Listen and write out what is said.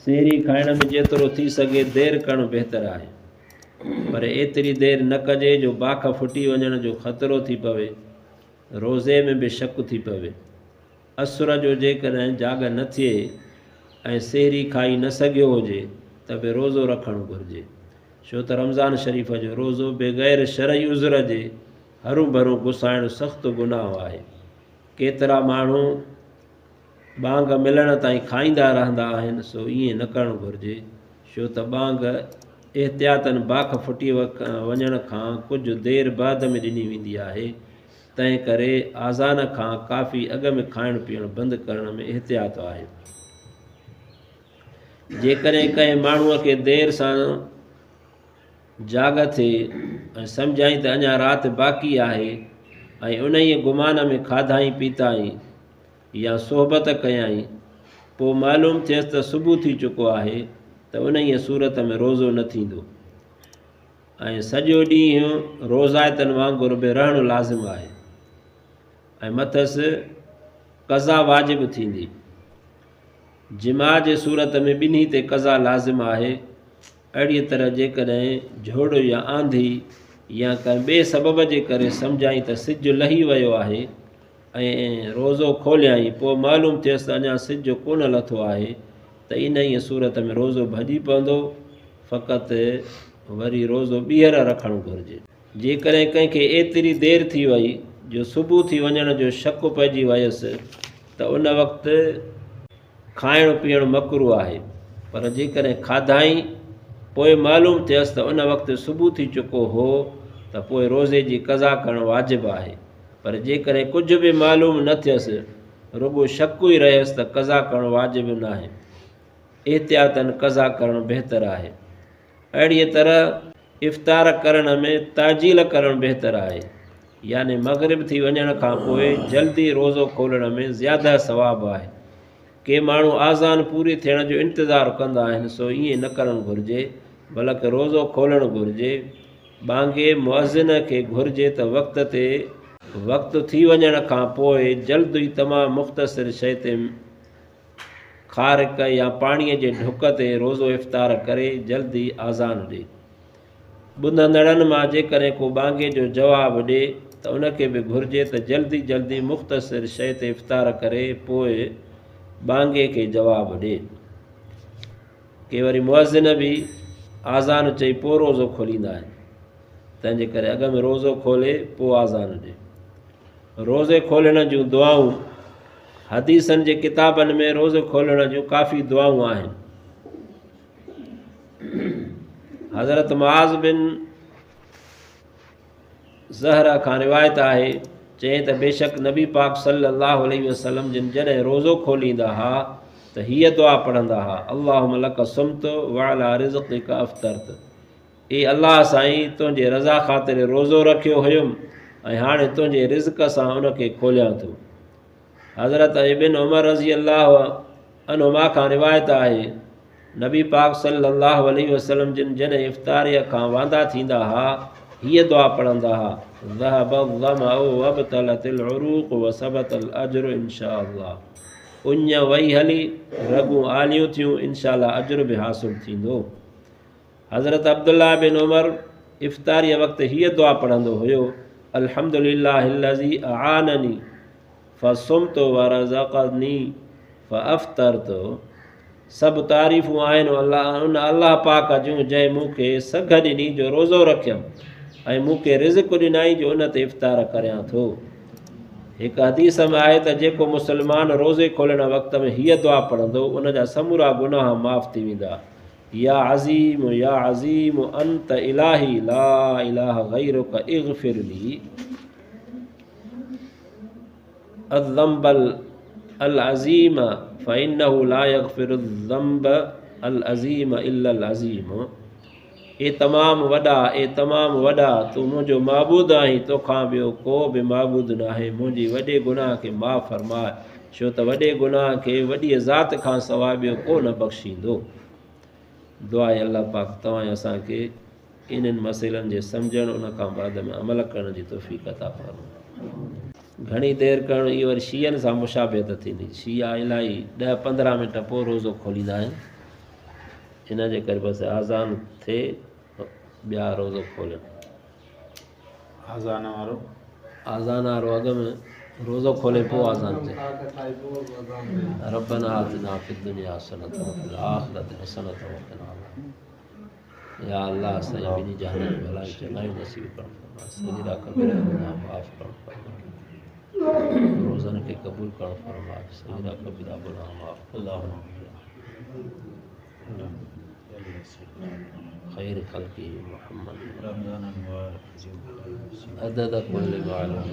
सेहरी खाइण में जेतिरो थी सघे देरि करणु बहितरु आहे, पर एतिरी देरि न कजे जो बाख फुटी वञण जो ख़तरो थी पवे, रोज़े में बि शक थी पवे। असुर जो जेकॾहिं जाग न थिए ऐं सेहरी खाई न सघियो हुजे त बि रोज़ो रखणु घुरिजे, छो त रमज़ान शरीफ़ जो रोज़ो बग़ैर शरई उज़र जे हरू भरू गुसाइणु सख़्तु गुनाह आहे। केतिरा माण्हू बांग मिलण ताईं खाईंदा रहंदा आहिनि, सो ईअं न करणु घुरिजे, छो त बांग एहतियातन बाख फुटी वञण खां कुझु देरि बाद में ॾिनी वेंदी आहे। तंहिं करे आज़ान खां काफ़ी अॻ में खाइणु पीअणु बंदि करण में एहतियात आहे। जेकॾहिं कंहिं माण्हूअ खे देरि सां जाग थिए ऐं सम्झाई त अञा राति बाक़ी आहे ऐं उन ई गुमान में खाधाई पीताई या सोहबत कयाई, पोइ मालूम थियसि त सुबुह थी चुको आहे, त उन ई सूरत में रोज़ो न थींदो ऐं सॼो ॾींहुं रोज़ाइतनि वांगुरु बि रहणु लाज़िम आहे ऐं मथसि क़ज़ा वाजिबु थींदी। जिमा जे सूरत में ॿिन्ही ते क़ज़ा लाज़िम आहे। अहिड़ीअ तरह जेकॾहिं झोड़ या आंधी या कंहिं ॿिए सबब जे करे सम्झाई त सिजु लही वियो आहे ऐं रोज़ो खोलियाई, पोइ मालूम थियसि त अञा सिजु कोन लथो आहे, त इन ई सूरत में रोज़ो भॼी पवंदो, फ़क़ति वरी रोज़ो ॿीहर रखणु घुरिजे। जेकॾहिं कंहिंखे एतिरी देरि थी वई जो सुबुह थी वञण जो शक पइजी वियसि, त उन वक़्तु खाइणु पीअणु मकरू आहे, पर जेकॾहिं खाधाई पोइ मालूम थियसि त उन वक़्तु सुबुह थी चुको हो, त पोइ रोज़े जी क़ज़ा करणु वाजिबु आहे। पर जेकॾहिं कुझु बि मालूम न थियसि, रुॻो शक ई रहियसि, त क़ज़ा करणु वाजिबु न आहे, एहतियातन क़ज़ा करणु बहितरु आहे। अहिड़ीअ तरह इफ़्तार करण में ताजील करणु बहितरु आहे, यानी मग़रिब थी वञण खां पोइ जल्दी रोज़ो खोलण में ज़्यादा सवाबु आहे। के माण्हू आज़ान पूरी थियण जो इंतज़ारु कंदा आहिनि, सो ईअं न करणु घुरिजे, बल्कि रोज़ो खोलणु घुरिजे। बांगे मुअज़िन खे घुरिजे त वक़्तु थी वञण खां पोइ जल्द ई तमामु मुख़्तसिर शइ ते ख़ारिक या पाणीअ जे ढुक ते रोज़ो इफ़्तार करे जल्दी आज़ान ॾे। ॿुधंदड़नि मां जेकॾहिं को बांगे जो जवाबु ॾे त उनखे बि घुरिजे त जल्दी मुख़्तसिर शइ ते इफ़्तार करे पोइ बांगे खे जवाबु ॾे। के वरी मुअज़िन बि आज़ान चई पोइ रोज़ो खोलींदा आहिनि, तंहिंजे करे अॻ में रोज़ो खोले पोइ आज़ान ॾे। रोज़े खोलण जूं दुआऊं, हदीसनि जे किताबनि में रोज़ो खोलण जूं काफ़ी दुआऊं आहिनि। हज़रत मुआज़ बिन ज़हरा खां रिवायत आहे, चई त बेशक नबी पाक सल्लल्लाहु अलैहि वसल्लम जिन जॾहिं रोज़ो खोलींदा हुआ त हीअ दुआ पढ़ंदा हुआ, अल्लाहुम्मा लक सुम्तु व अला रिज़्क़िका अफ़्तरतु। ए अल्लाह साईं, तुंहिंजे रज़ा ख़ातिर रोज़ो रखियो हुयुमि ऐं हाणे तुंहिंजे रिज़्क़ सां उनखे खोलियां थो। हज़रत इब्न उमर रज़ी अल्लाह अन्हुमा खां रिवायत आहे, नबी पाक सल्लल्लाहु अलैहि वसल्लम जिन जॾहिं इफ़्तारीअ खां वांदा थींदा हुआ हीअ दुआ पढ़ंदा हुआ, ज़हबल ज़मअउ वबतलतिल उरूक़ व सबतल अज्रु इंशाअल्लाह। उञ वई हली, रॻूं आलियूं थियूं, इंशाअल्लाह अज्र बि हासिलु थींदो। हज़रत अब्दुल्लाह बिन उमर इफ़्तारीअ वक़्तु हीअ दुआ पढ़ंदो हुयो, अल्हम्दुलिल्लाहिल्लज़ी अआननी फ़सुम्तु व रज़क़नी फ़अफ़्तरतु। सभु तारीफ़ूं आहिनि उन अल्लाह पाक जूं जंहिं मूंखे सघ ॾिनी जो रोज़ो रखियमि ऐं मूंखे रिज़्क़ ॾिनाई जो उन ते इफ़्तार करियां थो। हिकु हदीस में आहे त जेको मुस्लमान रोज़े खोलण वक़्त में हीअ दुआ पढ़ंदो, उन जा समूरा गुनाह माफ़ थी वेंदा। या अज़ीम अंत इलाही ला इलाहा गैरुक इग़फिरली अज़्ज़म्बल अल अज़ीम फ़इन्नहु ला यग़फिरु ज़म्ब अल अज़ीम इल्लल अज़ीम। ए तमामु वॾा, तूं मुंहिंजो माबूद आहीं, तोखां ॿियो को बि माबूद न आहे, मुंहिंजी वॾे गुनाह खे माफ़ फरमाए, छो त वॾे गुनाह खे वॾीअ ज़ात खां सवाइ ॿियो को न बख़्शींदो। दुआ आहे अल्लाह पाक तव्हां असांखे इन्हनि मसइलनि जे सम्झण, उन खां बाद में अमल करण जी तौफ़ीक़ अता फरमाए। घणी देरि करणु इहो वरी शीयनि सां मुशाबियत थींदी। शिया इलाही 10-15 मिंट पोइ रोज़ो खोलींदा आहिनि, इन जे करे बस आज़ान थे ॿिया रोज़ो खोलियो आज़ान वारो अॻ में रोज़ो खोले पोइ आज़ान थे रब्बना आतिना फिद दुनिया हसनतन व फिल आखिरति हसनतन व क़िना अज़ाबन्नार। या अल्लाह असांजी ॿिन्ही जहाननि में भलाई चङाई नसीब करणु फरमा सगीरा कबीरा गुनाह माफ़ करणु फरमा रोज़नि खे क़बूल करणु फरमा सगीरा कबीरा गुनाह माफ़ अल्लाहुम्मा खैर खल्क़ी मुहम्मद रमज़ान मुबारक अदद कुल्लि मालूम